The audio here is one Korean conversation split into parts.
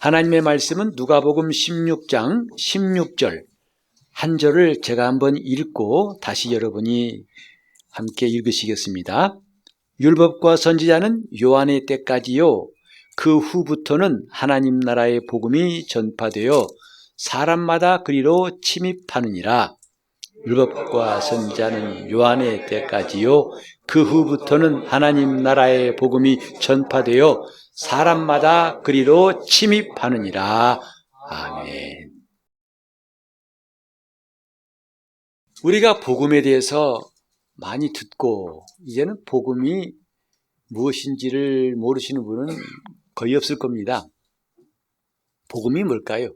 하나님의 말씀은 누가복음 16장 16절 한 절을 제가 한번 읽고 다시 여러분이 함께 읽으시겠습니다. 율법과 선지자는 요한의 때까지요, 그 후부터는 하나님 나라의 복음이 전파되어 사람마다 그리로 침입하느니라. 율법과 선지자는 요한의 때까지요, 그 후부터는 하나님 나라의 복음이 전파되어 사람마다 그리로 침입하느니라. 아멘. 우리가 복음에 대해서 많이 듣고 이제는 복음이 무엇인지를 모르시는 분은 거의 없을 겁니다. 복음이 뭘까요?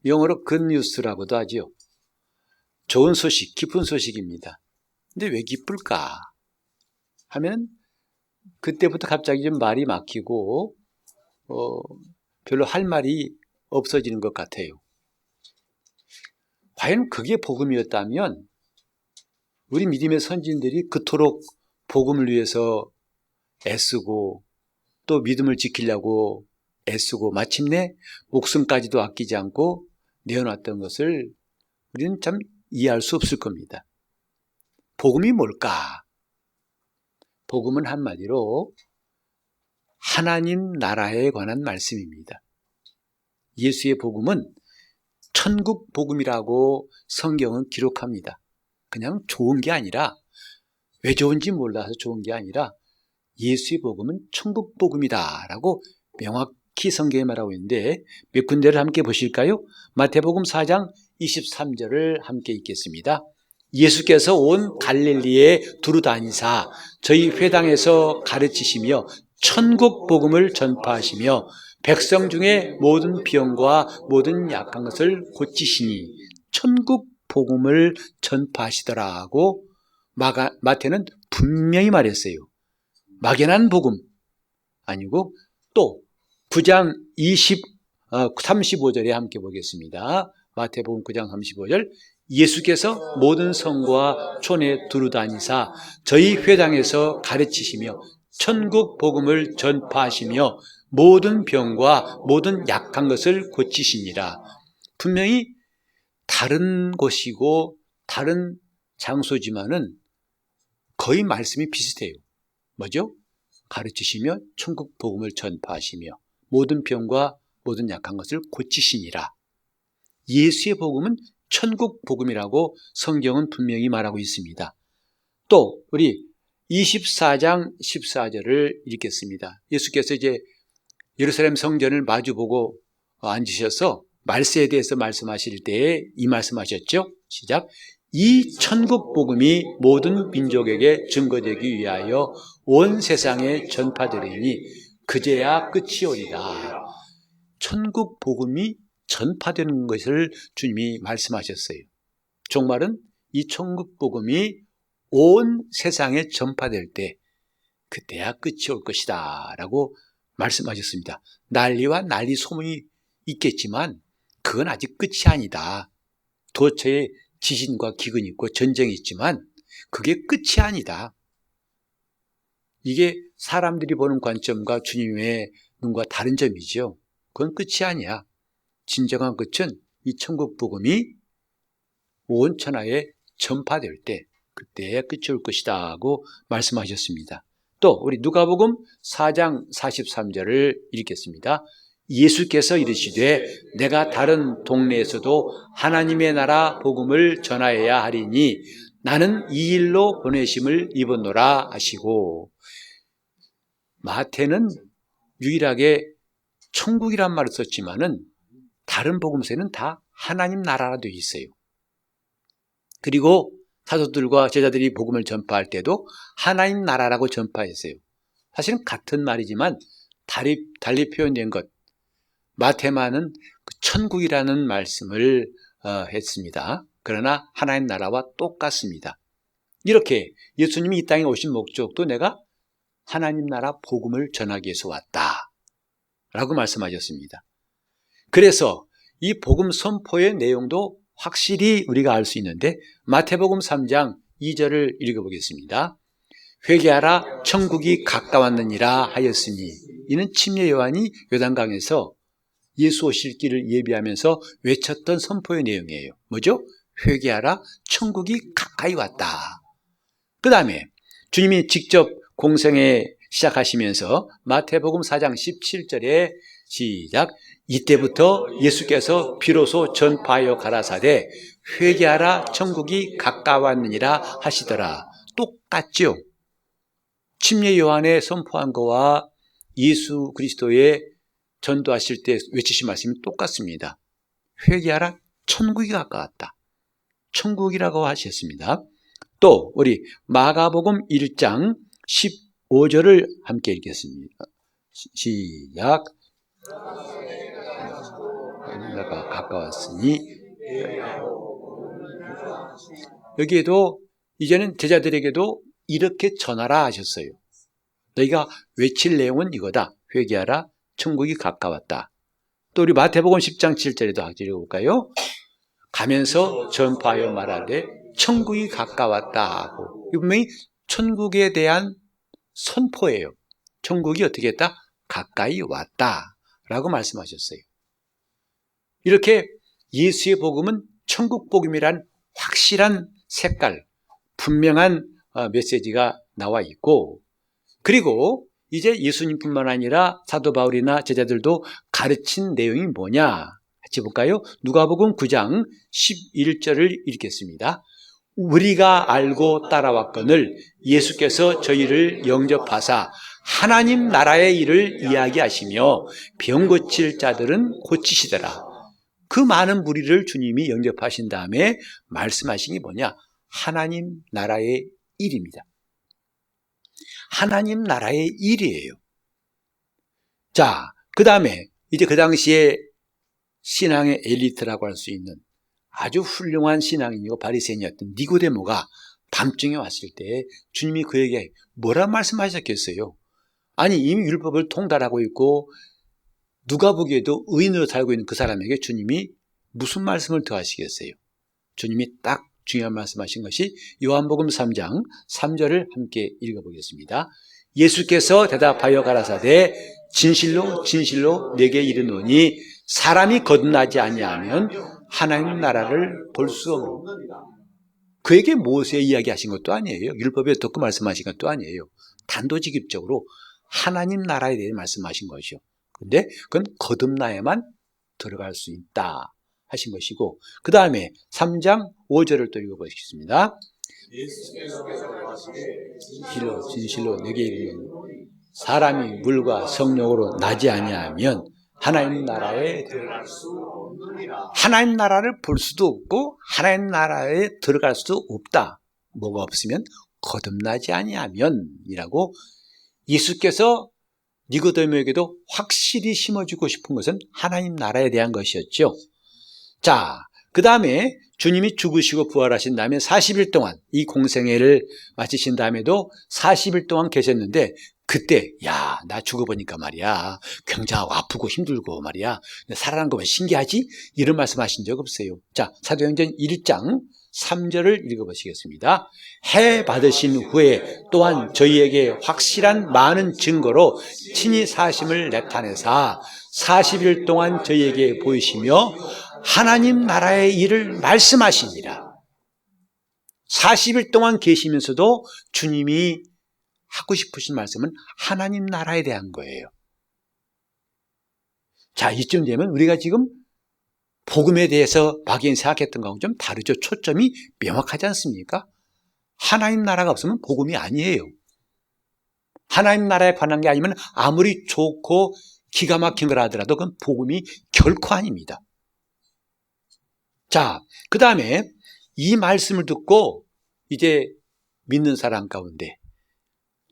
영어로 굿뉴스라고도 하죠. 좋은 소식, 기쁜 소식입니다. 근데 왜 기쁠까 하면 그때부터 갑자기 좀 말이 막히고 별로 할 말이 없어지는 것 같아요. 과연 그게 복음이었다면 우리 믿음의 선진들이 그토록 복음을 위해서 애쓰고 또 믿음을 지키려고 애쓰고 마침내 목숨까지도 아끼지 않고 내어놨던 것을 우리는 참 이해할 수 없을 겁니다. 복음이 뭘까? 복음은 한마디로 하나님 나라에 관한 말씀입니다. 예수의 복음은 천국 복음이라고 성경은 기록합니다. 그냥 좋은 게 아니라, 왜 좋은지 몰라서 좋은 게 아니라 예수의 복음은 천국 복음이다 라고 명확히 성경에 말하고 있는데 몇 군데를 함께 보실까요? 마태복음 4장 23절을 함께 읽겠습니다. 예수께서 온 갈릴리에 두루 다니사 저희 회당에서 가르치시며 천국 복음을 전파하시며 백성 중에 모든 병과 모든 약한 것을 고치시니 천국 복음을 전파하시더라고 마태는 분명히 말했어요. 막연한 복음 아니고 또 9장 35절에 함께 보겠습니다. 마태복음 9장 35절 예수께서 모든 성과 촌에 두루 다니사 저희 회당에서 가르치시며 천국 복음을 전파하시며 모든 병과 모든 약한 것을 고치시니라. 분명히 다른 곳이고 다른 장소지만은 거의 말씀이 비슷해요. 뭐죠? 가르치시며 천국 복음을 전파하시며 모든 병과 모든 약한 것을 고치시니라. 예수의 복음은 천국 복음이라고 성경은 분명히 말하고 있습니다. 또 우리 24장 14절을 읽겠습니다. 예수께서 이제 예루살렘 성전을 마주보고 앉으셔서 말세에 대해서 말씀하실 때에 이 말씀하셨죠. 시작. 이 천국 복음이 모든 민족에게 증거되기 위하여 온 세상에 전파되리니 그제야 끝이 오리라. 천국 복음이 전파되는 것을 주님이 말씀하셨어요. 종말은 이 천국 복음이 온 세상에 전파될 때 그때야 끝이 올 것이다 라고 말씀하셨습니다. 난리와 난리 소문이 있겠지만 그건 아직 끝이 아니다. 도처에 지진과 기근이 있고 전쟁이 있지만 그게 끝이 아니다. 이게 사람들이 보는 관점과 주님의 눈과 다른 점이죠. 그건 끝이 아니야. 진정한 끝은 이 천국 복음이 온 천하에 전파될 때 그때야 끝이 올 것이다 하고 말씀하셨습니다. 또 우리 누가복음 4장 43절을 읽겠습니다. 예수께서 이르시되 내가 다른 동네에서도 하나님의 나라 복음을 전하여야 하리니 나는 이 일로 보내심을 입었노라 하시고, 마태는 유일하게 천국이란 말을 썼지만은 다른 복음서에는 다 하나님 나라라 되어 있어요. 그리고 사도들과 제자들이 복음을 전파할 때도 하나님 나라라고 전파했어요. 사실은 같은 말이지만 달리 표현된 것. 마태만은 천국이라는 말씀을 했습니다. 그러나 하나님 나라와 똑같습니다. 이렇게 예수님이 이 땅에 오신 목적도 내가 하나님 나라 복음을 전하기 위해서 왔다 라고 말씀하셨습니다. 그래서 이 복음 선포의 내용도 확실히 우리가 알 수 있는데 마태복음 3장 2절을 읽어보겠습니다. 회개하라 천국이 가까웠느니라 하였으니 이는 침례 요한이 요단강에서 예수 오실 길을 예비하면서 외쳤던 선포의 내용이에요. 뭐죠? 회개하라, 천국이 가까이 왔다. 그 다음에 주님이 직접 공생에 시작하시면서 마태복음 4장 17절에 시작. 이때부터 예수께서 비로소 전파하여 가라사대 회개하라, 천국이 가까웠느니라 하시더라. 똑같죠? 침례 요한의 선포한 거와 예수 그리스도의 전도하실 때 외치신 말씀이 똑같습니다. 회개하라, 천국이 가까웠다. 천국이라고 하셨습니다. 또 우리 마가복음 1장 15절을 함께 읽겠습니다. 시작. 내가 가까웠으니. 여기에도 이제는 제자들에게도 이렇게 전하라 하셨어요. 너희가 외칠 내용은 이거다. 회개하라, 천국이 가까웠다. 또 우리 마태복음 10장 7절에도 같이 읽어볼까요? 가면서 전파하여 말하되 천국이 가까웠다 하고, 이 분명히 천국에 대한 선포예요. 천국이 어떻게 했다? 가까이 왔다 라고 말씀하셨어요. 이렇게 예수의 복음은 천국 복음이란 확실한 색깔, 분명한 메시지가 나와 있고, 그리고 이제 예수님뿐만 아니라 사도 바울이나 제자들도 가르친 내용이 뭐냐? 같이 볼까요? 누가복음 9장 11절을 읽겠습니다. 우리가 알고 따라왔거늘 예수께서 저희를 영접하사 하나님 나라의 일을 이야기하시며 병 고칠 자들은 고치시더라. 그 많은 무리를 주님이 영접하신 다음에 말씀하신 게 뭐냐? 하나님 나라의 일입니다. 하나님 나라의 일이에요. 자, 그 다음에 이제 그 당시에 신앙의 엘리트라고 할 수 있는 아주 훌륭한 신앙인이고 바리새인이었던 니고데모가 밤중에 왔을 때 주님이 그에게 뭐라 말씀하셨겠어요? 아니, 이미 율법을 통달하고 있고 누가 보기에도 의인으로 살고 있는 그 사람에게 주님이 무슨 말씀을 더 하시겠어요? 주님이 딱 중요한 말씀하신 것이 요한복음 3장 3절을 함께 읽어보겠습니다. 예수께서 대답하여 가라사대 진실로 진실로 내게 이르노니 사람이 거듭나지 아니하면 하나님 나라를 볼 수 없느니라. 그에게 모세 이야기하신 것도 아니에요. 율법에 듣고 말씀하신 것도 아니에요. 단도직입적으로 하나님 나라에 대해 말씀하신 것이요. 그런데 그건 거듭나야만 들어갈 수 있다 하신 것이고, 그 다음에 3장 5절을 또 읽어보시겠습니다. 진실로 진실로 내게 이르노니 사람이 물과 성령으로 나지 아니하면 하나님 나라에 들어갈 수 없느니라. 하나님 나라를 볼 수도 없고 하나님 나라에 들어갈 수도 없다. 뭐가 없으면 거듭나지 아니하면 이라고 예수께서 니고데모에게도 확실히 심어주고 싶은 것은 하나님 나라에 대한 것이었죠. 자, 그 다음에 주님이 죽으시고 부활하신 다음에 40일 동안 이 공생애를 마치신 다음에도 40일 동안 계셨는데, 그때 야, 나 죽어보니까 말이야 굉장히 아프고 힘들고 말이야 살아난 거 왜 신기하지? 이런 말씀하신 적 없어요. 자, 사도행전 1장 3절을 읽어보시겠습니다. 해 받으신 후에 또한 저희에게 확실한 많은 증거로 친히 사심을 나타내사 40일 동안 저희에게 보이시며 하나님 나라의 일을 말씀하시니라. 40일 동안 계시면서도 주님이 하고 싶으신 말씀은 하나님 나라에 대한 거예요. 자, 이쯤 되면 우리가 지금 복음에 대해서 막연히 생각했던 거하고 좀 다르죠. 초점이 명확하지 않습니까? 하나님 나라가 없으면 복음이 아니에요. 하나님 나라에 관한 게 아니면 아무리 좋고 기가 막힌 걸 하더라도 그건 복음이 결코 아닙니다. 자, 그 다음에 이 말씀을 듣고 이제 믿는 사람 가운데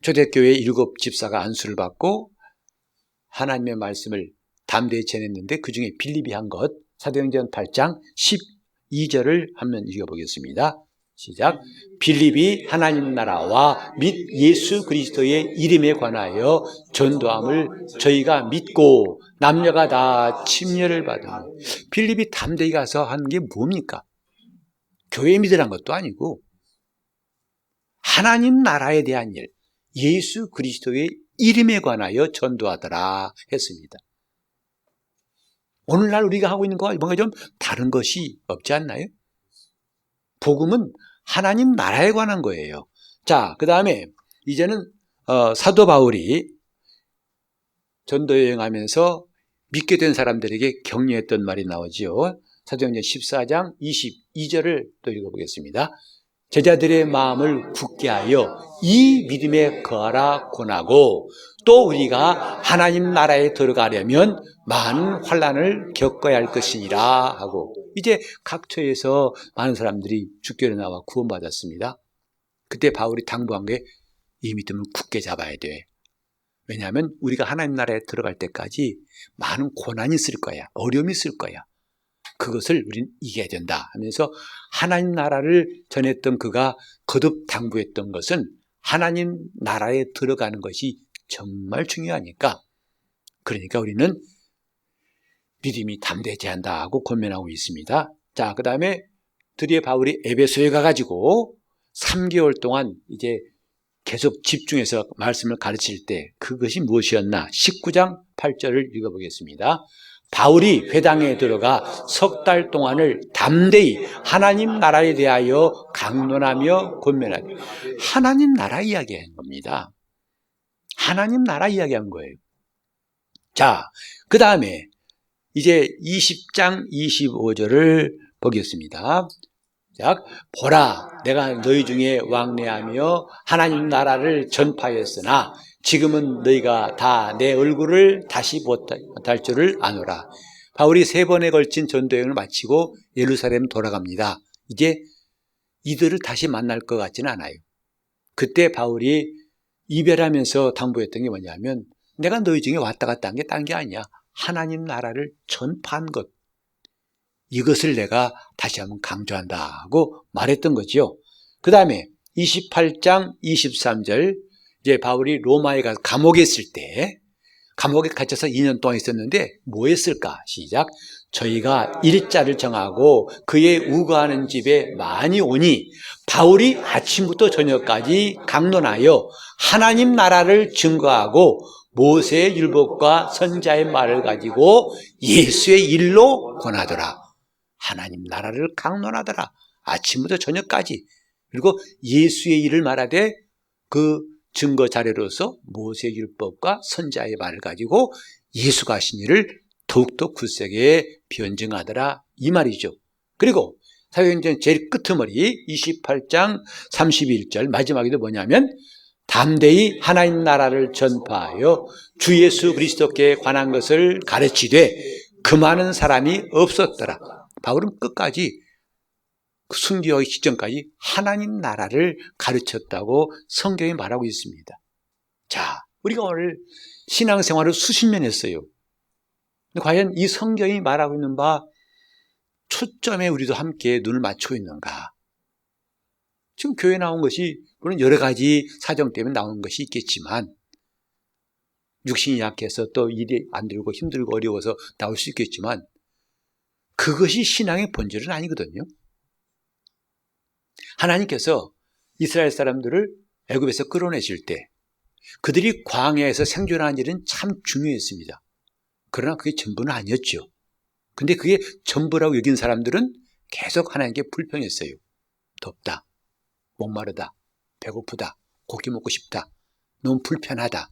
초대교회 7 집사가 안수를 받고 하나님의 말씀을 담대히 전했는데 그 중에 빌립이 한 것, 사도행전 8장 12절을 한번 읽어보겠습니다. 시작. 빌립이 하나님 나라와 및 예수 그리스도의 이름에 관하여 전도함을 저희가 믿고 남녀가 다 침례를 받으며. 빌립이 담대히 가서 하는 게 뭡니까? 교회 믿으란 것도 아니고 하나님 나라에 대한 일, 예수 그리스도의 이름에 관하여 전도하더라 했습니다. 오늘날 우리가 하고 있는 것과 뭔가 좀 다른 것이 없지 않나요? 복음은 하나님 나라에 관한 거예요. 자, 그 다음에 이제는 사도 바울이 전도 여행하면서 믿게 된 사람들에게 격려했던 말이 나오지요. 사도행전 14장 22절을 또 읽어보겠습니다. 제자들의 마음을 굳게 하여 이 믿음에 거하라 권하고, 또 우리가 하나님 나라에 들어가려면 많은 환난을 겪어야 할 것이니라 하고, 이제 각처에서 많은 사람들이 주교로 나와 구원받았습니다. 그때 바울이 당부한 게 이 믿음을 굳게 잡아야 돼. 왜냐하면 우리가 하나님 나라에 들어갈 때까지 많은 고난이 있을 거야. 어려움이 있을 거야. 그것을 우리는 이겨야 된다 하면서 하나님 나라를 전했던 그가 거듭 당부했던 것은 하나님 나라에 들어가는 것이 정말 중요하니까, 그러니까 우리는 믿음이 담대해야 한다고 권면하고 있습니다. 자, 그 다음에 드디어 바울이 에베소에 가가지고 3개월 동안 이제 계속 집중해서 말씀을 가르칠 때 그것이 무엇이었나? 19장 8절을 읽어보겠습니다. 바울이 회당에 들어가 석 달 동안을 담대히 하나님 나라에 대하여 강론하며 권면하며, 하나님 나라 이야기한 겁니다. 하나님 나라 이야기한 거예요. 자, 그 다음에 이제 20장 25절을 보겠습니다. 자, 보라, 내가 너희 중에 왕래하며 하나님 나라를 전파했으나 지금은 너희가 다 내 얼굴을 다시 못할 줄을 아노라. 바울이 3번에 걸친 전도여행을 마치고 예루살렘 돌아갑니다. 이제 이들을 다시 만날 것 같지는 않아요. 그때 바울이 이별하면서 당부했던 게 뭐냐면, 내가 너희 중에 왔다 갔다 한 게 딴 게 아니야. 하나님 나라를 전파한 것, 이것을 내가 다시 한번 강조한다고 말했던 거죠. 그 다음에 28장 23절, 이제 바울이 로마에 가서 감옥에 있을 때, 감옥에 갇혀서 2년 동안 있었는데 뭐 했을까? 시작. 저희가 일자를 정하고 그의 우거하는 집에 많이 오니 바울이 아침부터 저녁까지 강론하여 하나님 나라를 증거하고 모세의 율법과 선자의 말을 가지고 예수의 일로 권하더라. 하나님 나라를 강론하더라. 아침부터 저녁까지. 그리고 예수의 일을 말하되 그 증거 자료로서 모세의 율법과 선자의 말을 가지고 예수가 하신 일을 더욱더 굳세게 변증하더라, 이 말이죠. 그리고 사도행전 제일 끄트머리 28장 31절 마지막에도 뭐냐면, 담대히 하나님 나라를 전파하여 주 예수 그리스도께 관한 것을 가르치되 그 많은 사람이 없었더라. 바울은 끝까지 그 순교하기 직전까지 하나님 나라를 가르쳤다고 성경이 말하고 있습니다. 자, 우리가 오늘 신앙생활을 수십 년 했어요. 근데 과연 이 성경이 말하고 있는 바 초점에 우리도 함께 눈을 맞추고 있는가? 지금 교회 나온 것이 물론 여러 가지 사정 때문에 나오는 것이 있겠지만, 육신이 약해서 또 일이 안 되고 힘들고 어려워서 나올 수 있겠지만, 그것이 신앙의 본질은 아니거든요. 하나님께서 이스라엘 사람들을 애굽에서 끌어내실 때 그들이 광야에서 생존하는 일은 참 중요했습니다. 그러나 그게 전부는 아니었죠. 근데 그게 전부라고 여긴 사람들은 계속 하나님께 불평했어요. 덥다, 목마르다, 배고프다, 고기 먹고 싶다, 너무 불편하다.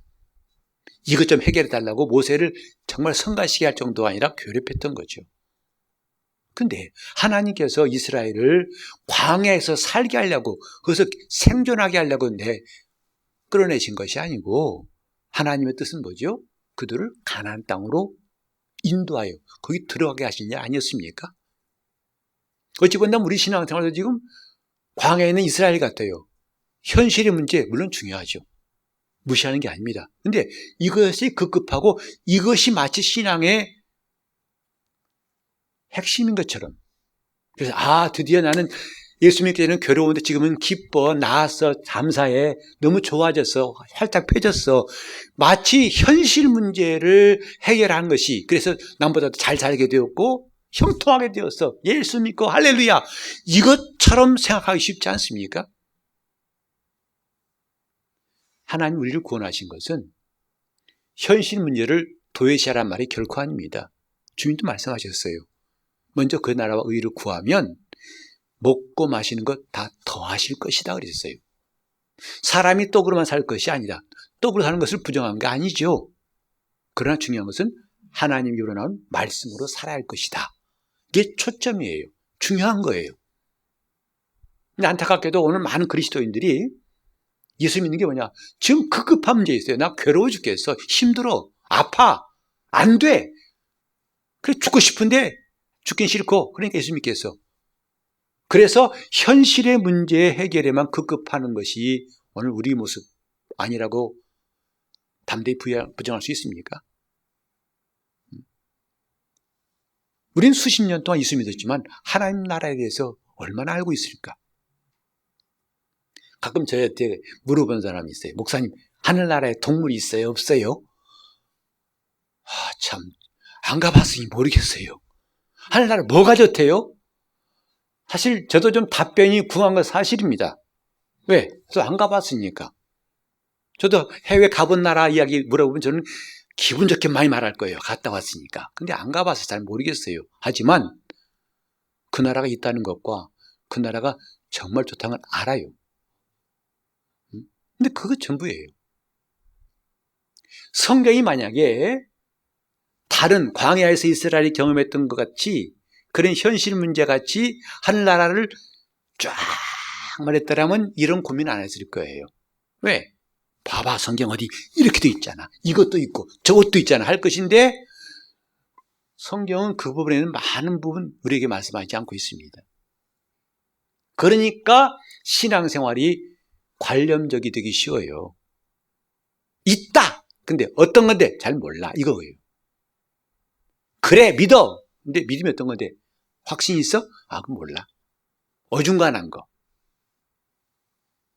이것 좀 해결해 달라고 모세를 정말 성가시게 할 정도가 아니라 괴롭혔던 거죠. 근데 하나님께서 이스라엘을 광야에서 살게 하려고, 거기서 생존하게 하려고 끌어내신 것이 아니고, 하나님의 뜻은 뭐죠? 그들을 가나안 땅으로 인도하여 거기 들어가게 하신 일 아니었습니까? 어찌 본다면 우리 신앙생활도 지금 광야에 있는 이스라엘 같아요. 현실의 문제 물론 중요하죠. 무시하는 게 아닙니다. 근데 이것이 급급하고 이것이 마치 신앙의 핵심인 것처럼. 그래서 드디어 나는 예수 믿기 전에는 괴로운데 지금은 기뻐, 나았어, 감사해, 너무 좋아졌어, 활짝 펴졌어. 마치 현실 문제를 해결한 것이, 그래서 남보다 잘 살게 되었고 형통하게 되었어, 예수 믿고 할렐루야, 이것처럼 생각하기 쉽지 않습니까? 하나님 우리를 구원하신 것은 현실 문제를 도외시하란 말이 결코 아닙니다. 주님도 말씀하셨어요. 먼저 그 나라와 의를 구하면 먹고 마시는 것 다 더하실 것이다 그랬어요. 사람이 떡으로만 살 것이 아니라 떡으로 사는 것을 부정한 게 아니죠. 그러나 중요한 것은 하나님 입으로 나온 말씀으로 살아야 할 것이다. 이게 초점이에요. 중요한 거예요. 근데 안타깝게도 오늘 많은 그리스도인들이 예수 믿는 게 뭐냐? 지금 급급한 문제 있어요. 나 괴로워 죽겠어. 힘들어. 아파. 안 돼. 그래 죽고 싶은데 죽긴 싫고 그러니까 예수 믿겠어. 그래서 현실의 문제 해결에만 급급하는 것이 오늘 우리 모습 아니라고 담대히 부정할 수 있습니까? 우린 수십 년 동안 예수 믿었지만 하나님 나라에 대해서 얼마나 알고 있을까? 가끔 저한테 물어본 사람이 있어요. 목사님, 하늘나라에 동물이 있어요? 없어요? 참, 안 가봤으니 모르겠어요. 하늘나라 뭐가 좋대요? 사실 저도 좀 답변이 궁한 건 사실입니다. 왜? 저도 안 가봤으니까. 저도 해외 가본 나라 이야기 물어보면 저는 기분 좋게 많이 말할 거예요. 갔다 왔으니까. 근데 안 가봐서 잘 모르겠어요. 하지만 그 나라가 있다는 것과 그 나라가 정말 좋다는 걸 알아요. 근데 그거 전부예요. 성경이 만약에 다른 광야에서 이스라엘이 경험했던 것 같이 그런 현실 문제 같이 하늘나라를 쫙 말했더라면 이런 고민 안 했을 거예요. 왜? 봐봐, 성경 어디 이렇게 돼 있잖아. 이것도 있고 저것도 있잖아 할 것인데 성경은 그 부분에는 많은 부분 우리에게 말씀하지 않고 있습니다. 그러니까 신앙생활이 관념적이 되기 쉬워요. 있다! 근데 어떤 건데 잘 몰라 이거예요. 그래 믿어! 근데 믿음이 어떤 건데 확신이 있어? 그건 몰라. 어중간한 거.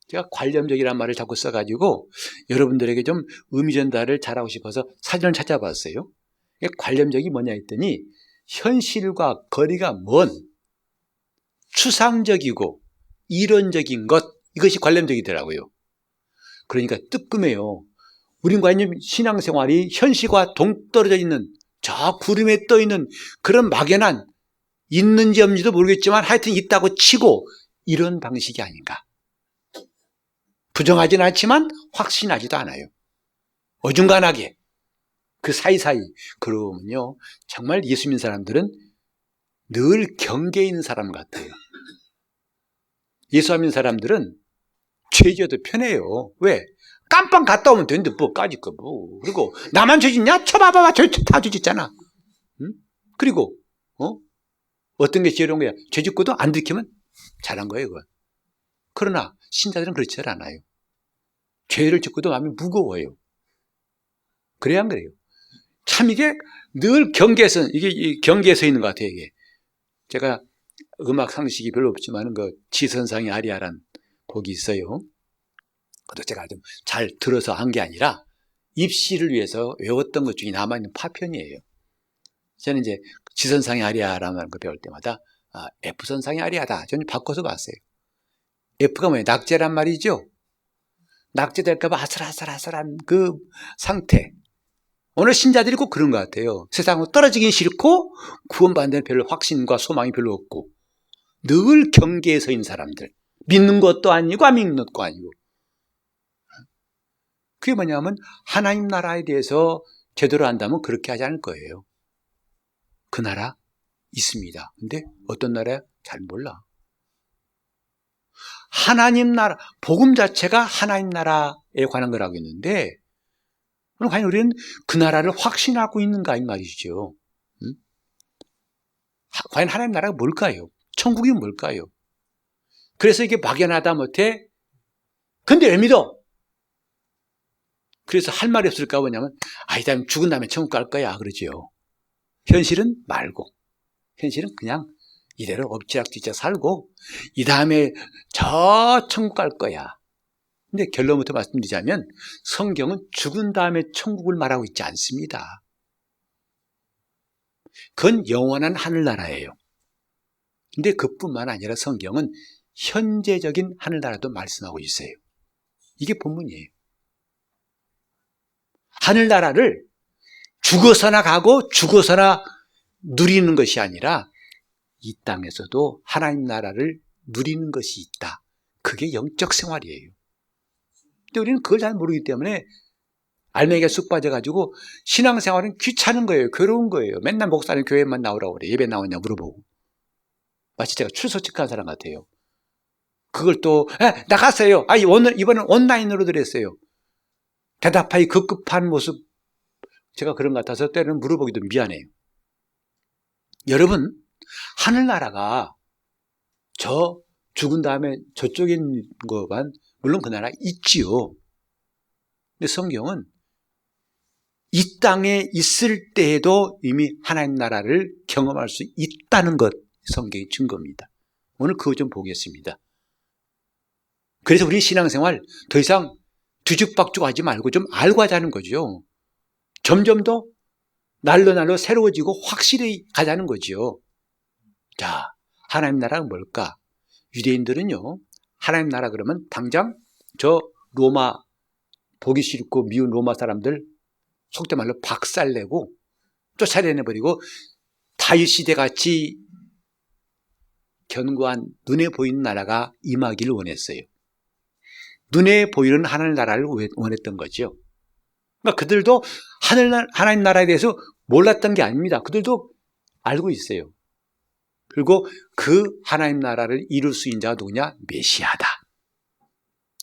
제가 관념적이라는 말을 자꾸 써가지고 여러분들에게 좀 의미전달을 잘하고 싶어서 사전을 찾아봤어요. 관념적이 뭐냐 했더니 현실과 거리가 먼 추상적이고 이론적인 것, 이것이 관념적이더라고요. 그러니까 뜨끔해요. 우린 관념 신앙생활이 현실과 동떨어져 있는 저 구름에 떠 있는 그런 막연한 있는지 없는지도 모르겠지만 하여튼 있다고 치고 이런 방식이 아닌가. 부정하지는 않지만 확신하지도 않아요. 어중간하게 그 사이사이. 그러면요 정말 예수 믿는 사람들은 늘 경계에 있는 사람 같아요. 예수 믿는 사람들은 죄지어도 편해요. 왜? 깜빵 갔다 오면 되는데 뭐까짓 거 뭐. 그리고 나만 죄짓냐? 쳐봐봐. 다 죄짓잖아. 응? 그리고 어떤 게 지혜로운 거야? 죄짓고도 안 들키면 잘한 거예요. 그건. 그러나 신자들은 그렇지 않아요. 죄를 짓고도 마음이 무거워요. 그래야 안 그래요? 참 이게 늘 경계에서 이게 경계에서 있는 것 같아요. 이게 제가 음악 상식이 별로 없지만 그 지선상의 아리아란 곡이 있어요. 그것도 제가 좀 잘 들어서 한 게 아니라 입시를 위해서 외웠던 것 중에 남아있는 파편이에요. 저는 이제 지선상의 아리아라는 거 배울 때마다 F선상의 아리아다. 저는 바꿔서 봤어요. F가 뭐예요? 낙제란 말이죠. 낙제될까봐 아슬아슬한 그 상태. 오늘 신자들이 꼭 그런 것 같아요. 세상으로 떨어지긴 싫고 구원받는 별로 확신과 소망이 별로 없고 늘 경계에 서 있는 사람들. 믿는 것도 아니고 안 믿는 것도 아니고. 그게 뭐냐면 하나님 나라에 대해서 제대로 안다면 그렇게 하지 않을 거예요. 그 나라 있습니다. 근데 어떤 나라야? 잘 몰라. 하나님 나라, 복음 자체가 하나님 나라에 관한 거라고 했는데 그럼 과연 우리는 그 나라를 확신하고 있는가 이 말이죠. 응? 과연 하나님 나라가 뭘까요? 천국이 뭘까요? 그래서 이게 막연하다 못해 근데 왜 믿어? 그래서 할 말이 없을까 뭐냐면 아니다 죽은 다음에 천국 갈 거야 그러지요. 현실은 말고 현실은 그냥 이대로 엎치락뒤짝 살고 이 다음에 저 천국 갈 거야. 근데 결론부터 말씀드리자면 성경은 죽은 다음에 천국을 말하고 있지 않습니다. 그건 영원한 하늘나라예요. 근데 그뿐만 아니라 성경은 현재적인 하늘나라도 말씀하고 있어요. 이게 본문이에요. 하늘나라를 죽어서나 가고 죽어서나 누리는 것이 아니라 이 땅에서도 하나님 나라를 누리는 것이 있다. 그게 영적 생활이에요. 근데 우리는 그걸 잘 모르기 때문에 알맹이가 쑥 빠져가지고 신앙생활은 귀찮은 거예요. 괴로운 거예요. 맨날 목사님 교회만 나오라고 그래. 예배 나오냐 물어보고. 마치 제가 출소직한 사람 같아요. 그걸 또 나갔어요. 이번엔 온라인으로 드렸어요. 대답하기 급급한 모습, 제가 그런 것 같아서 때로는 물어보기도 미안해요. 여러분, 하늘나라가 저 죽은 다음에 저쪽에 있는 것만, 물론 그 나라 있지요. 근데 성경은 이 땅에 있을 때에도 이미 하나님 나라를 경험할 수 있다는 것, 성경의 증거입니다. 오늘 그거 좀 보겠습니다. 그래서 우리 신앙생활 더 이상 뒤죽박죽 하지 말고 좀 알고 하자는 거죠. 점점 더 날로 새로워지고 확실히 가자는 거죠. 자, 하나님 나라가 뭘까? 유대인들은요, 하나님 나라 그러면 당장 저 로마, 보기 싫고 미운 로마 사람들 속된 말로 박살내고 쫓아내버리고 다윗 시대 같이 견고한 눈에 보이는 나라가 임하기를 원했어요. 눈에 보이는 하나님 나라를 원했던 거죠. 그러니까 그들도 하나님 나라에 대해서 몰랐던 게 아닙니다. 그들도 알고 있어요. 그리고 그 하나님 나라를 이룰 수 있는 자가 누구냐? 메시아다.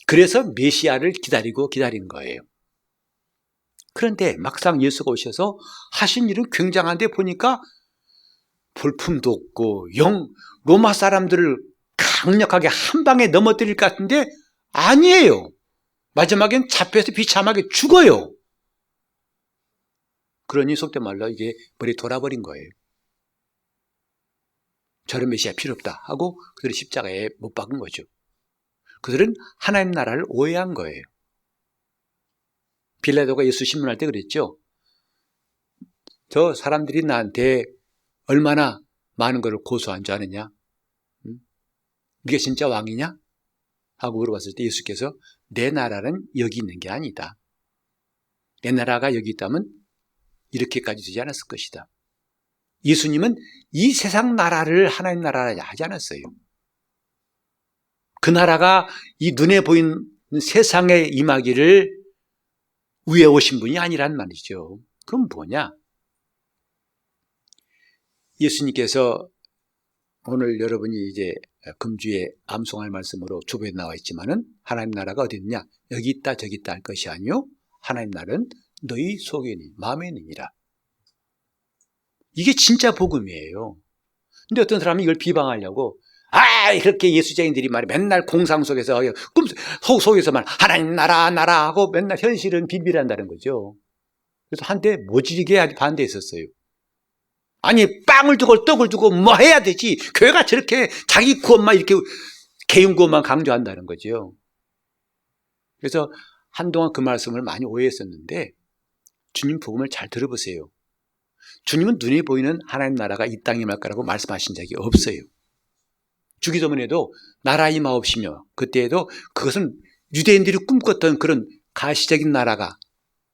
그래서 메시아를 기다린 거예요. 그런데 막상 예수가 오셔서 하신 일은 굉장한데 보니까 볼품도 없고 로마 사람들을 강력하게 한 방에 넘어뜨릴 것 같은데 아니에요. 마지막엔 잡혀서 비참하게 죽어요. 그러니 속된 말로 이게 머리 돌아버린 거예요. 저런 메시아 필요 없다 하고 그들이 십자가에 못 박은 거죠. 그들은 하나님 나라를 오해한 거예요. 빌라도가 예수 신문할 때 그랬죠. 저 사람들이 나한테 얼마나 많은 것을 고소한 줄 아느냐? 네가 진짜 왕이냐? 하고 물어봤을 때 예수께서 내 나라는 여기 있는 게 아니다. 내 나라가 여기 있다면 이렇게까지 되지 않았을 것이다. 예수님은 이 세상 나라를 하나님 나라라 하지 않았어요. 그 나라가 이 눈에 보이는 세상에 임하기를 위해 오신 분이 아니란 말이죠. 그럼 뭐냐? 예수님께서 오늘 여러분이 이제 금주에 암송할 말씀으로 주보에 나와 있지만은 하나님 나라가 어디 있느냐? 여기 있다 저기 있다 할 것이 아니요. 하나님 나라는 너희 속에 있니 마음에 있느니라. 이게 진짜 복음이에요. 근데 어떤 사람이 이걸 비방하려고 이렇게 예수쟁이들이 말이야 맨날 공상 속에서 속에서만 하나님 나라 하고 맨날 현실은 비밀한다는 거죠. 그래서 한때 모질게 아주 반대했었어요. 아니 빵을 주고 떡을 주고 뭐 해야 되지? 교회가 저렇게 자기 구원만 이렇게 개인 구원만 강조한다는 거죠. 그래서 한동안 그 말씀을 많이 오해했었는데 주님 복음을 잘 들어보세요. 주님은 눈에 보이는 하나님 나라가 이 땅에 임할 거라고 말씀하신 적이 없어요. 주기도문에도 나라 임하옵시며 그때에도 그것은 유대인들이 꿈꿨던 그런 가시적인 나라가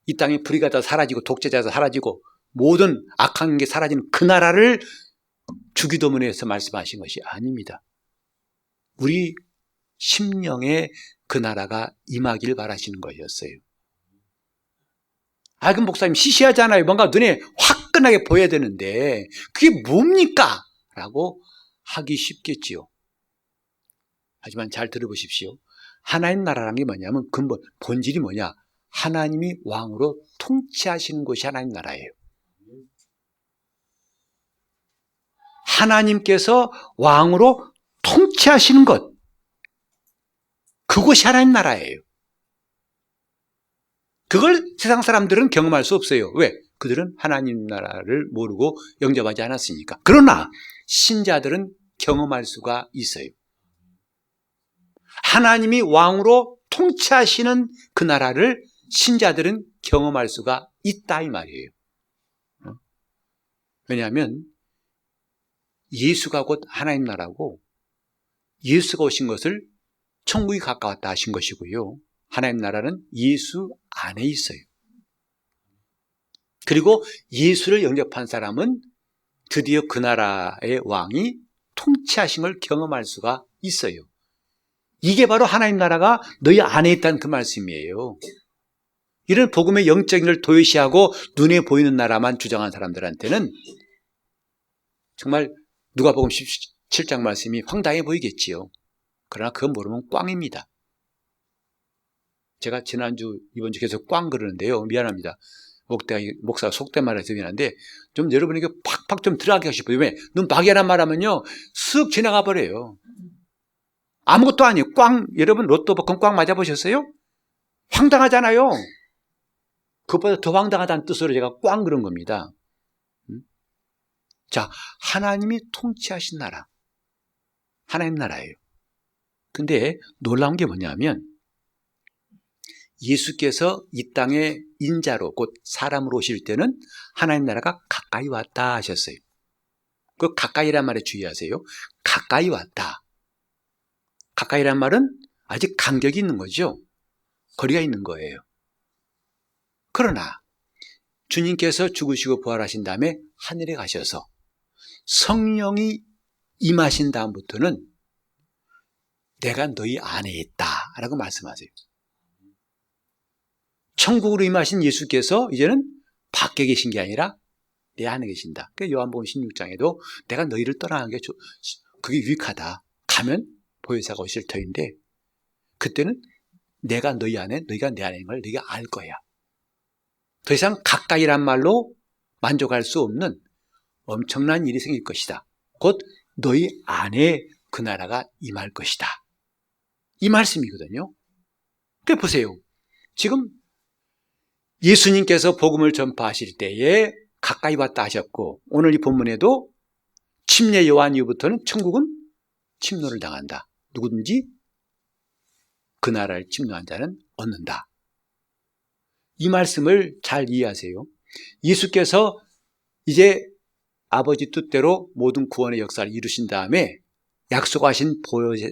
이 땅에 불의가 다 사라지고 독재자가 사라지고 모든 악한 게 사라지는 그 나라를 주기도문에서 말씀하신 것이 아닙니다. 우리 심령에 그 나라가 임하길 바라시는 것이었어요. 그럼 목사님 시시하잖아요. 뭔가 눈에 화끈하게 보여야 되는데 그게 뭡니까? 라고 하기 쉽겠지요. 하지만 잘 들어보십시오. 하나님 나라라는 게 뭐냐면 근본, 본질이 뭐냐? 하나님이 왕으로 통치하시는 것이 하나님 나라예요. 하나님께서 왕으로 통치하시는 것, 그것이 하나님 나라예요. 그걸 세상 사람들은 경험할 수 없어요. 왜? 그들은 하나님 나라를 모르고 영접하지 않았으니까. 그러나 신자들은 경험할 수가 있어요. 하나님이 왕으로 통치하시는 그 나라를 신자들은 경험할 수가 있다 이 말이에요. 왜냐하면 예수가 곧 하나님 나라고 예수가 오신 것을 천국이 가까웠다 하신 것이고요. 하나님 나라는 예수 안에 있어요. 그리고 예수를 영접한 사람은 드디어 그 나라의 왕이 통치하신 걸 경험할 수가 있어요. 이게 바로 하나님 나라가 너희 안에 있다는 그 말씀이에요. 이런 복음의 영적인 걸 도외시하고 눈에 보이는 나라만 주장한 사람들한테는 정말 누가복음 17장 말씀이 황당해 보이겠지요. 그러나 그건 모르면 꽝입니다. 제가 지난주, 이번주 계속 꽝 그러는데요. 미안합니다. 목사가 속된 말을 해서 미안한데 좀 여러분에게 팍팍 좀 들어가게 하고 싶어요. 왜? 눈 박이란 말하면요 쓱 지나가 버려요. 아무것도 아니에요. 꽝. 여러분 로또 복권 꽝 맞아보셨어요? 황당하잖아요. 그것보다 더 황당하다는 뜻으로 제가 꽝 그런 겁니다. 자, 하나님이 통치하신 나라. 하나님 나라예요. 근데 놀라운 게 뭐냐면 예수께서 이 땅에 인자로 곧 사람으로 오실 때는 하나님 나라가 가까이 왔다 하셨어요. 그 가까이란 말에 주의하세요. 가까이 왔다. 가까이란 말은 아직 간격이 있는 거죠. 거리가 있는 거예요. 그러나 주님께서 죽으시고 부활하신 다음에 하늘에 가셔서 성령이 임하신 다음부터는 내가 너희 안에 있다라고 말씀하세요. 천국으로 임하신 예수께서 이제는 밖에 계신 게 아니라 내 안에 계신다. 그러니까 요한복음 16장에도 내가 너희를 떠나는 게 그게 유익하다. 가면 보혜사가 오실 터인데 그때는 내가 너희 안에, 너희가 내 안에 있는 걸 너희가 알 거야. 더 이상 가까이란 말로 만족할 수 없는 엄청난 일이 생길 것이다. 곧 너희 안에 그 나라가 임할 것이다. 이 말씀이거든요. 그러니까 보세요. 지금 예수님께서 복음을 전파하실 때에 가까이 왔다 하셨고 오늘 이 본문에도 침례 요한 이후부터는 천국은 침노를 당한다. 누구든지 그 나라를 침노한 자는 얻는다. 이 말씀을 잘 이해하세요. 예수께서 이제 아버지 뜻대로 모든 구원의 역사를 이루신 다음에 약속하신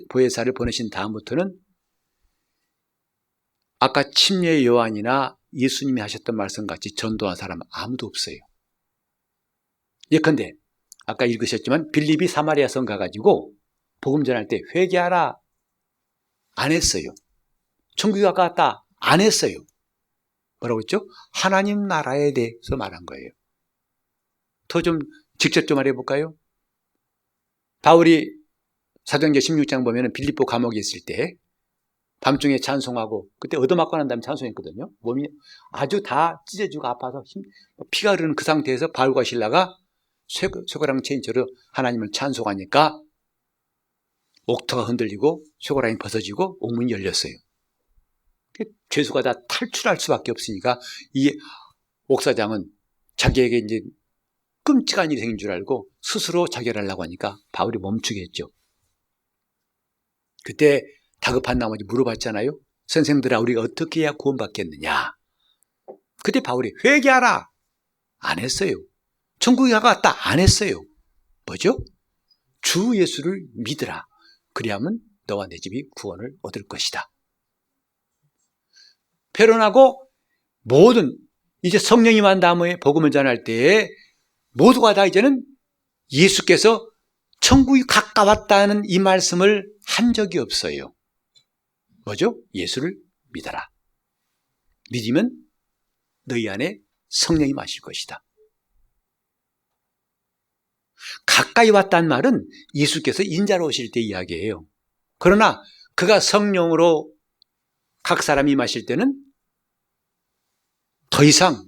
보혜사를 보내신 다음부터는 아까 침례 요한이나 예수님이 하셨던 말씀같이 전도한 사람은 아무도 없어요. 예컨대 아까 읽으셨지만 빌립이 사마리아 성 가가지고 복음 전할 때 회개하라 안 했어요. 천국에 가까웠다 안 했어요. 뭐라고 했죠? 하나님 나라에 대해서 말한 거예요. 더 좀 직접 좀 말해볼까요? 바울이 사도행전 16장 보면 빌립보 감옥에 있을 때 밤중에 찬송하고 그때 얻어맞고 난 다음에 찬송했거든요. 몸이 아주 다 찢어지고 아파서 피가 흐르는 그 상태에서 바울과 실라가 쇠고랑 체인처럼 하나님을 찬송하니까 옥터가 흔들리고 쇠고랑이 벗어지고 옥문이 열렸어요. 죄수가 다 탈출할 수밖에 없으니까 이 옥사장은 자기에게 이제 끔찍한 일이 생긴 줄 알고 스스로 자결하려고 하니까 바울이 멈추게 했죠. 그때 다급한 나머지 물어봤잖아요. 선생들아 우리가 어떻게 해야 구원받겠느냐. 그때 바울이 회개하라 안 했어요. 천국에 가갔다 안 했어요. 뭐죠? 주 예수를 믿으라. 그리하면 너와 내 집이 구원을 얻을 것이다. 패론하고 모든 이제 성령이 만 다음에 복음을 전할 때에 모두가 다 이제는 예수께서 천국이 가까웠다는 이 말씀을 한 적이 없어요. 뭐죠? 예수를 믿어라. 믿으면 너희 안에 성령이 마실 것이다. 가까이 왔다는 말은 예수께서 인자로 오실 때 이야기예요. 그러나 그가 성령으로 각 사람이 마실 때는 더 이상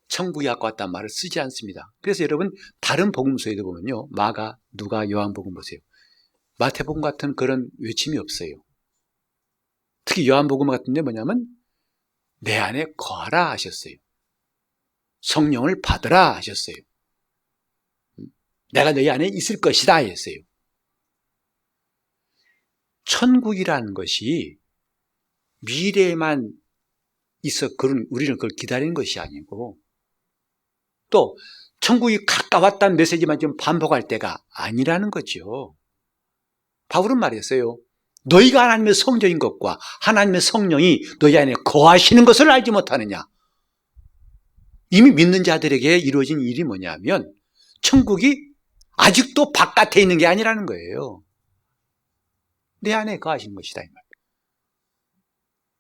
천국이 가까웠다는 말을 쓰지 않습니다. 그래서 여러분 다른 복음서에도 보면요. 마가, 누가, 요한복음 보세요. 마태복음 같은 그런 외침이 없어요. 특히 요한복음 같은 데 뭐냐면 내 안에 거하라 하셨어요. 성령을 받으라 하셨어요. 내가 너희 안에 있을 것이다 하셨어요. 천국이라는 것이 미래에만 있어 우리는 그걸 기다리는 것이 아니고 또 천국이 가까웠다는 메시지만 좀 반복할 때가 아니라는 거죠. 바울은 말했어요. 너희가 하나님의 성전인 것과 하나님의 성령이 너희 안에 거하시는 것을 알지 못하느냐. 이미 믿는 자들에게 이루어진 일이 뭐냐면 천국이 아직도 바깥에 있는 게 아니라는 거예요. 내 안에 거하시는 것이다 이 말이에요.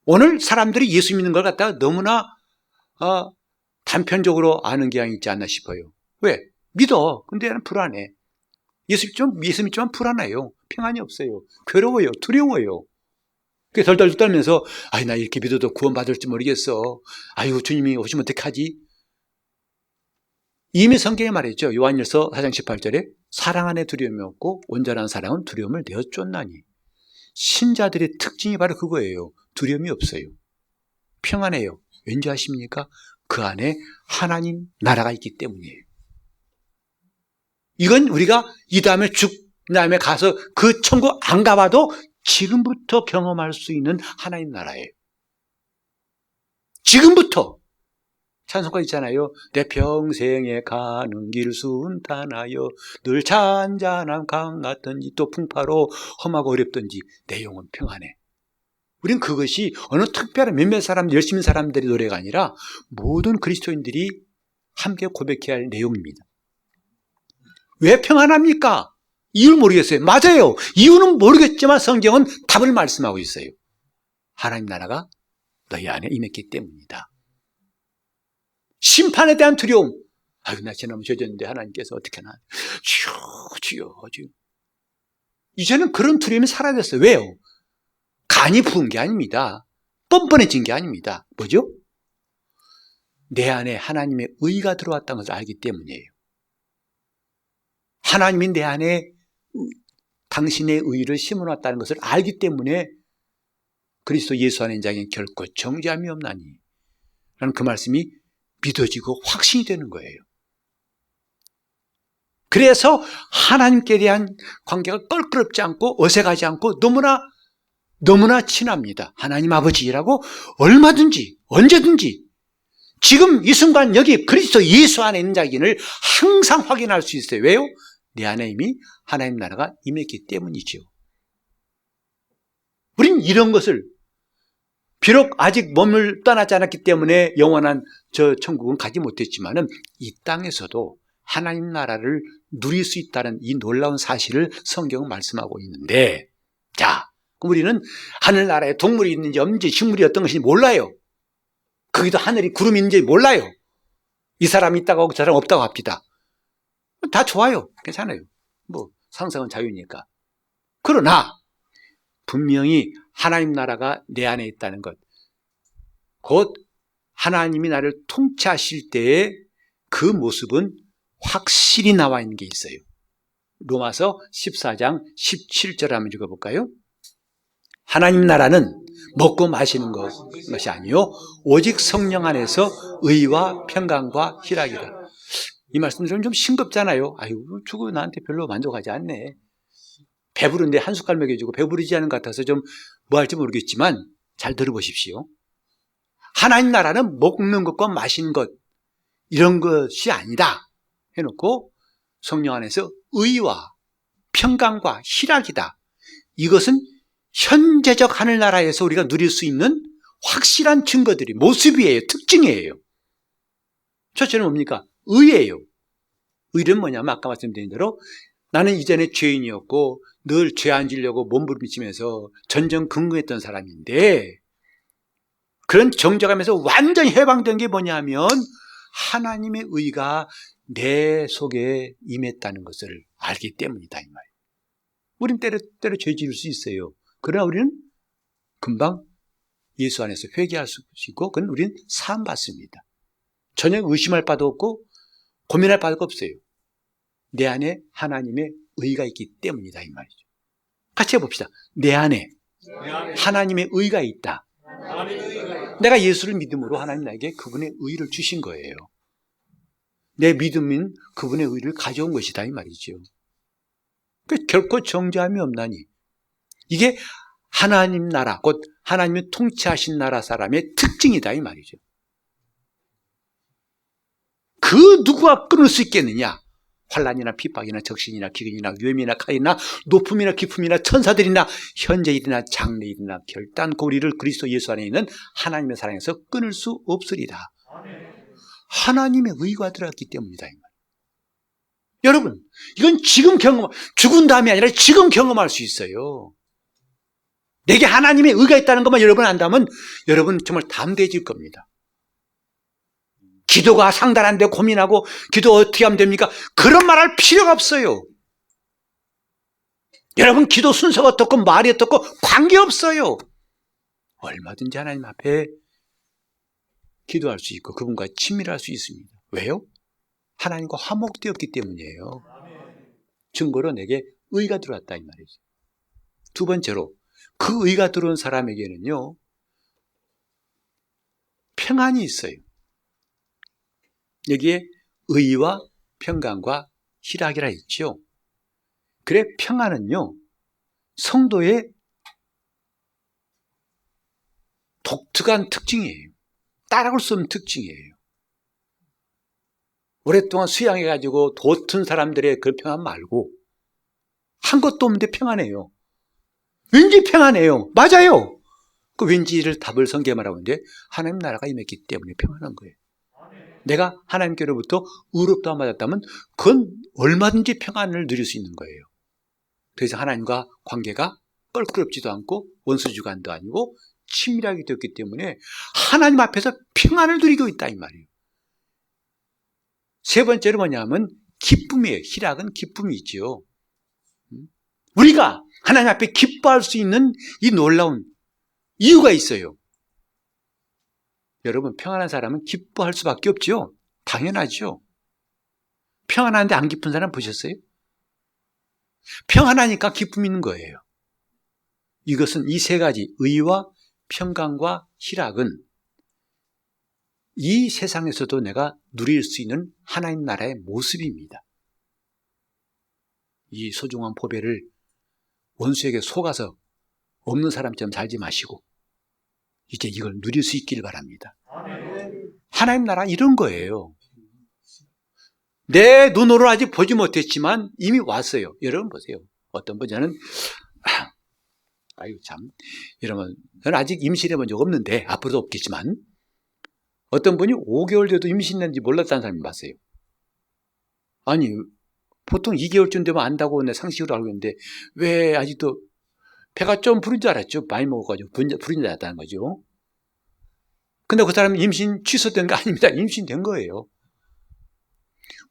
오늘 사람들이 예수 믿는 걸 갖다가 너무나 단편적으로 아는 경향이 있지 않나 싶어요. 왜? 믿어. 근데 나는 불안해. 예수 믿지만 불안해요. 평안이 없어요. 괴로워요. 두려워요. 덜덜 떨면서 나 이렇게 믿어도 구원받을지 모르겠어. 아유, 주님이 오시면 어떡하지? 이미 성경에 말했죠. 요한일서 4장 18절에 사랑 안에 두려움이 없고 온전한 사랑은 두려움을 내어 쫓나니. 신자들의 특징이 바로 그거예요. 두려움이 없어요. 평안해요. 왠지 아십니까? 그 안에 하나님 나라가 있기 때문이에요. 이건 우리가 이 다음에 다음에 가서 그 천국 안 가봐도 지금부터 경험할 수 있는 하나님 나라예요. 지금부터. 찬송가 있잖아요. 내 평생에 가는 길 순탄하여 늘 잔잔한 강 같든지 또 풍파로 험하고 어렵든지 내 영혼 평안해. 우린 그것이 어느 특별한 몇몇 사람, 열심히 사람들의 노래가 아니라 모든 그리스도인들이 함께 고백해야 할 내용입니다. 왜 평안합니까? 이유를 모르겠어요. 맞아요. 이유는 모르겠지만 성경은 답을 말씀하고 있어요. 하나님 나라가 너희 안에 임했기 때문이다. 심판에 대한 두려움. 나 지난번 젖었는데 하나님께서 어떻게 하나. 주여. 이제는 그런 두려움이 사라졌어요. 왜요? 간이 부은 게 아닙니다. 뻔뻔해진 게 아닙니다. 뭐죠? 내 안에 하나님의 의가 들어왔다는 것을 알기 때문이에요. 하나님이 내 안에 당신의 의를 심어놨다는 것을 알기 때문에 그리스도 예수 안에 있는 자에게는 결코 정죄함이 없나니 라는 그 말씀이 믿어지고 확신이 되는 거예요. 그래서 하나님께 대한 관계가 껄끄럽지 않고 어색하지 않고 너무나 친합니다. 하나님 아버지라고 얼마든지 언제든지 지금 이 순간 여기 그리스도 예수 안에 있는 자인을 항상 확인할 수 있어요. 왜요? 내 안에 이미 하나님 나라가 임했기 때문이죠. 우린 이런 것을 비록 아직 몸을 떠나지 않았기 때문에 영원한 저 천국은 가지 못했지만은 이 땅에서도 하나님 나라를 누릴 수 있다는 이 놀라운 사실을 성경은 말씀하고 있는데, 자, 우리는 하늘나라에 동물이 있는지 없는지 식물이 어떤 것인지 몰라요. 거기도 하늘이 구름이 있는지 몰라요. 이 사람이 있다고 하고 저 사람 없다고 합니다. 다 좋아요. 괜찮아요. 상상은 자유니까. 그러나 분명히 하나님 나라가 내 안에 있다는 것, 곧 하나님이 나를 통치하실 때의 그 모습은 확실히 나와 있는 게 있어요. 로마서 14장 17절 한번 읽어볼까요? 하나님 나라는 먹고 마시는 것이 아니요 오직 성령 안에서 의와 평강과 희락이다. 이 말씀들은 좀 싱겁잖아요. 주고 나한테 별로 만족하지 않네. 배부른데 한 숟갈 먹여주고 배부르지 않은 것 같아서 좀 뭐 할지 모르겠지만 잘 들어보십시오. 하나님 나라는 먹는 것과 마시는 것 이런 것이 아니다 해놓고 성령 안에서 의와 평강과 희락이다. 이것은 현재적 하늘나라에서 우리가 누릴 수 있는 확실한 증거들이 모습이에요. 특징이에요. 첫째는 뭡니까? 의예요. 의는 뭐냐면 아까 말씀드린 대로 나는 이전에 죄인이었고 늘 죄 안 지려고 몸부림치면서 전전긍긍했던 사람인데 그런 정죄감에서 완전히 해방된 게 뭐냐면 하나님의 의가 내 속에 임했다는 것을 알기 때문이다 이 말이에요. 우린 때로 죄 지을 수 있어요. 그러나 우리는 금방 예수 안에서 회개할 수 있고 그건 우리는 사함 받습니다. 전혀 의심할 바도 없고 고민할 바도 없어요. 내 안에 하나님의 의가 있기 때문이다 이 말이죠. 같이 해봅시다. 내 안에 하나님의 의가 있다. 내가 예수를 믿음으로 하나님 나에게 그분의 의를 주신 거예요. 내 믿음은 그분의 의를 가져온 것이다 이 말이죠. 결코 정죄함이 없나니 이게 하나님 나라 곧 하나님의 통치하신 나라 사람의 특징이다 이 말이죠. 그 누구가 끊을 수 있겠느냐? 환난이나 핍박이나 적신이나 기근이나 위험이나 칼이나 높음이나 깊음이나 천사들이나 현재일이나 장래일이나 결단코 우리를 그리스도 예수 안에 있는 하나님의 사랑에서 끊을 수 없으리라. 하나님의 의가 들어갔기 때문이다. 여러분, 이건 지금 죽은 다음이 아니라 지금 경험할 수 있어요. 내게 하나님의 의가 있다는 것만 여러분 안다면 여러분 정말 담대해질 겁니다. 기도가 상달한데 고민하고 기도 어떻게 하면 됩니까? 그런 말 할 필요가 없어요. 여러분 기도 순서가 어떻고 말이 어떻고 관계없어요. 얼마든지 하나님 앞에 기도할 수 있고 그분과 친밀할 수 있습니다. 왜요? 하나님과 화목되었기 때문이에요. 증거로 내게 의가 들어왔다 이 말이죠. 두 번째로 그 의가 들어온 사람에게는요, 평안이 있어요. 여기에 의와 평강과 희락이라 있죠. 그래 평안은요, 성도의 독특한 특징이에요. 따라올 수 없는 특징이에요. 오랫동안 수양해가지고 도튼 사람들의 그 평안 말고 한 것도 없는데 평안해요. 왠지 평안해요. 맞아요. 그 왠지를 답을 성경하라고 하는데 하나님 나라가 임했기 때문에 평안한 거예요. 내가 하나님께로부터 의롭다 맞았다면 그건 얼마든지 평안을 누릴 수 있는 거예요. 그래서 하나님과 관계가 껄끄럽지도 않고 원수주간도 아니고 친밀하게 되었기 때문에 하나님 앞에서 평안을 누리고 있다 이 말이에요. 세 번째로 뭐냐면 기쁨이에요. 희락은 기쁨이지요. 우리가 하나님 앞에 기뻐할 수 있는 이 놀라운 이유가 있어요. 여러분 평안한 사람은 기뻐할 수밖에 없죠. 당연하죠. 평안한데 안 기쁜 사람 보셨어요? 평안하니까 기쁨이 있는 거예요. 이것은 이 세 가지 의와 평강과 희락은 이 세상에서도 내가 누릴 수 있는 하나님 나라의 모습입니다. 이 소중한 보배를 원수에게 속아서 없는 사람처럼 살지 마시고 이제 이걸 누릴 수 있길 바랍니다. 하나님 나라 이런 거예요. 내 눈으로 아직 보지 못했지만 이미 왔어요. 여러분 보세요. 어떤 분자는 아유 참 이러면 저는 아직 임신해 본 적 없는데 앞으로도 없겠지만 어떤 분이 5개월 돼도 임신했는지 몰랐다는 사람이 봤어요. 아니 보통 2개월쯤 되면 안다고 내 상식으로 알고 있는데 왜 아직도 배가 좀 부른 줄 알았죠. 많이 먹어가지고 부른 줄 알았다는 거죠. 근데 그 사람은 임신 취소된 거 아닙니다. 임신된 거예요.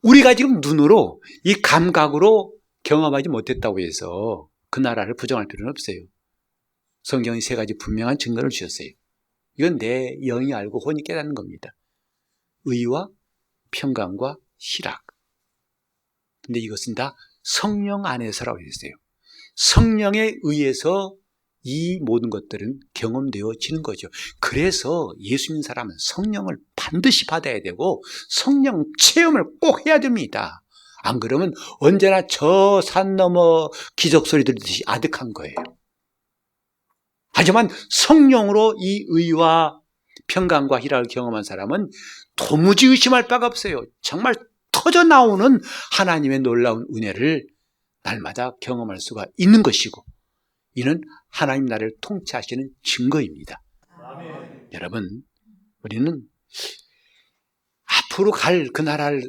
우리가 지금 눈으로 이 감각으로 경험하지 못했다고 해서 그 나라를 부정할 필요는 없어요. 성경이 세 가지 분명한 증거를 주셨어요. 이건 내 영이 알고 혼이 깨닫는 겁니다. 의와 평강과 희락. 근데 이것은 다 성령 안에서라고 했어요. 성령에 의해서 이 모든 것들은 경험되어지는 거죠. 그래서 예수 믿는 사람은 성령을 반드시 받아야 되고 성령 체험을 꼭 해야 됩니다. 안 그러면 언제나 저 산 너머 기적 소리 들듯이 아득한 거예요. 하지만 성령으로 이 의와 평강과 희락을 경험한 사람은 도무지 의심할 바가 없어요. 정말 터져나오는 하나님의 놀라운 은혜를 날마다 경험할 수가 있는 것이고 이는 하나님 나라를 통치하시는 증거입니다. 아멘. 여러분 우리는 앞으로 갈 그 나라를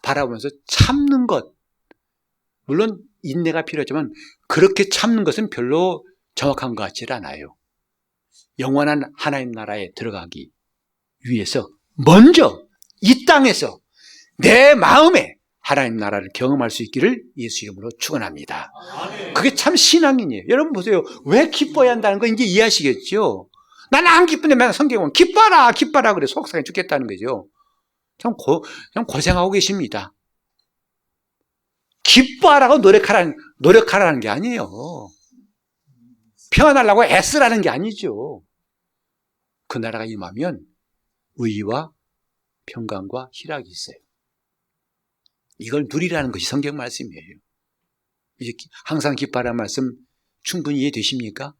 바라보면서 참는 것, 물론 인내가 필요하지만 그렇게 참는 것은 별로 정확한 것 같지 않아요. 영원한 하나님 나라에 들어가기 위해서 먼저 이 땅에서 내 마음에 하나님 나라를 경험할 수 있기를 예수 이름으로 축원합니다. 그게 참 신앙인이에요. 여러분 보세요. 왜 기뻐야 한다는 거 이제 이해하시겠죠? 나는 안 기쁜데 맨날 성경은 기뻐라 기뻐라 그래 속상해 죽겠다는 거죠. 참 고생하고 계십니다. 기뻐하라고 노력하라는 게 아니에요. 평안하려고 애쓰라는 게 아니죠. 그 나라가 임하면 의와 평강과 희락이 있어요. 이걸 누리라는 것이 성경 말씀이에요. 이제 항상 기뻐하라는 말씀 충분히 이해되십니까?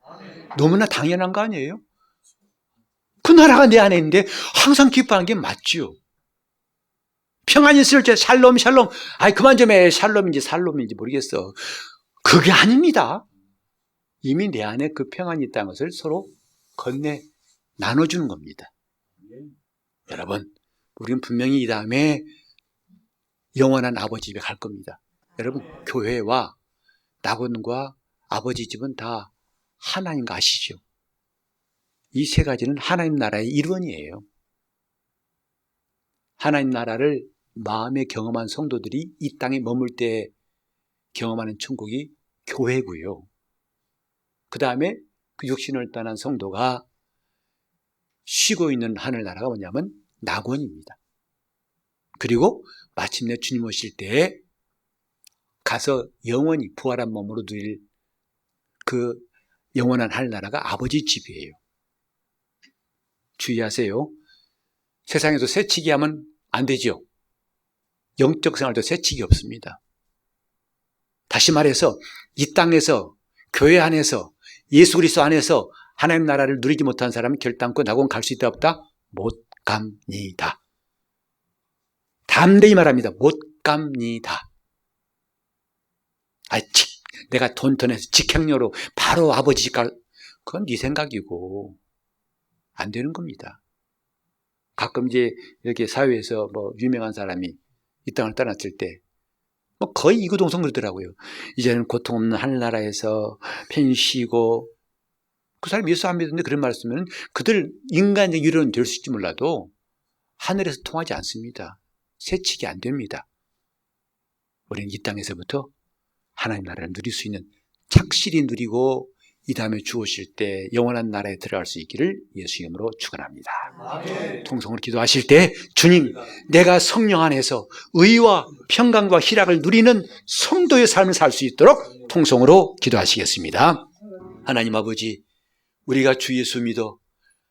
너무나 당연한 거 아니에요? 그 나라가 내 안에 있는데 항상 기뻐하는 게 맞죠. 평안이 있을 때 샬롬 아이 그만 좀 해. 샬롬인지 살롬인지 모르겠어. 그게 아닙니다. 이미 내 안에 그 평안이 있다는 것을 서로 건네 나눠주는 겁니다. 여러분, 우리는 분명히 이 다음에 영원한 아버지 집에 갈 겁니다. 여러분, 교회와 낙원과 아버지 집은 다 하나인 거 아시죠? 이 세 가지는 하나님 나라의 일원이에요. 하나님 나라를 마음에 경험한 성도들이 이 땅에 머물 때 경험하는 천국이 교회고요. 그 다음에 그 육신을 떠난 성도가 쉬고 있는 하늘나라가 뭐냐면 낙원입니다. 그리고 마침내 주님 오실 때 가서 영원히 부활한 몸으로 누릴 그 영원한 하늘나라가 아버지 집이에요. 주의하세요. 세상에서 새치기 하면 안 되죠. 영적 생활도 새치기 없습니다. 다시 말해서 이 땅에서 교회 안에서 예수 그리스도 안에서 하나님 나라를 누리지 못한 사람은 결단코 낙원 갈 수 있다 없다? 못 갑니다. 담대히 말합니다. 못 갑니다. 내가 돈 더 내서 직행료로 바로 아버지 집 갈, 그건 네 생각이고 안 되는 겁니다. 가끔 이제 이렇게 사회에서 뭐 유명한 사람이 이 땅을 떠났을 때 뭐 거의 이구동성 그러더라고요. 이제는 고통 없는 하늘나라에서 편히 쉬고, 그 사람이 예수 안 믿는데 그런 말을 쓰면 그들 인간적 유료는 될 수 있지 몰라도 하늘에서 통하지 않습니다. 새치기 안 됩니다. 우리는 이 땅에서부터 하나님 나라를 누릴 수 있는, 착실히 누리고 이 다음에 주오실 때 영원한 나라에 들어갈 수 있기를 예수 이름으로 축원합니다. 아멘. 통성으로 기도하실 때 주님, 내가 성령 안에서 의와 평강과 희락을 누리는 성도의 삶을 살 수 있도록 통성으로 기도하시겠습니다. 하나님 아버지, 우리가 주 예수 믿어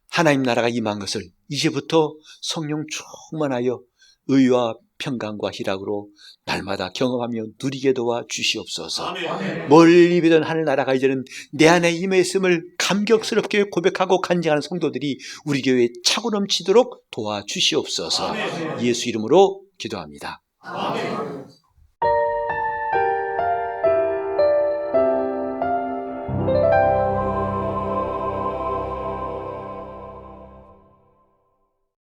하나님 나라가 임한 것을 이제부터 성령 충만하여 의와 평강과 희락으로 날마다 경험하며 누리게 도와 주시옵소서. 아멘. 멀리 보던 하늘나라가 이제는 내 안에 임했음을 감격스럽게 고백하고 간증하는 성도들이 우리 교회에 차고 넘치도록 도와주시옵소서. 아멘. 예수 이름으로 기도합니다. 아멘.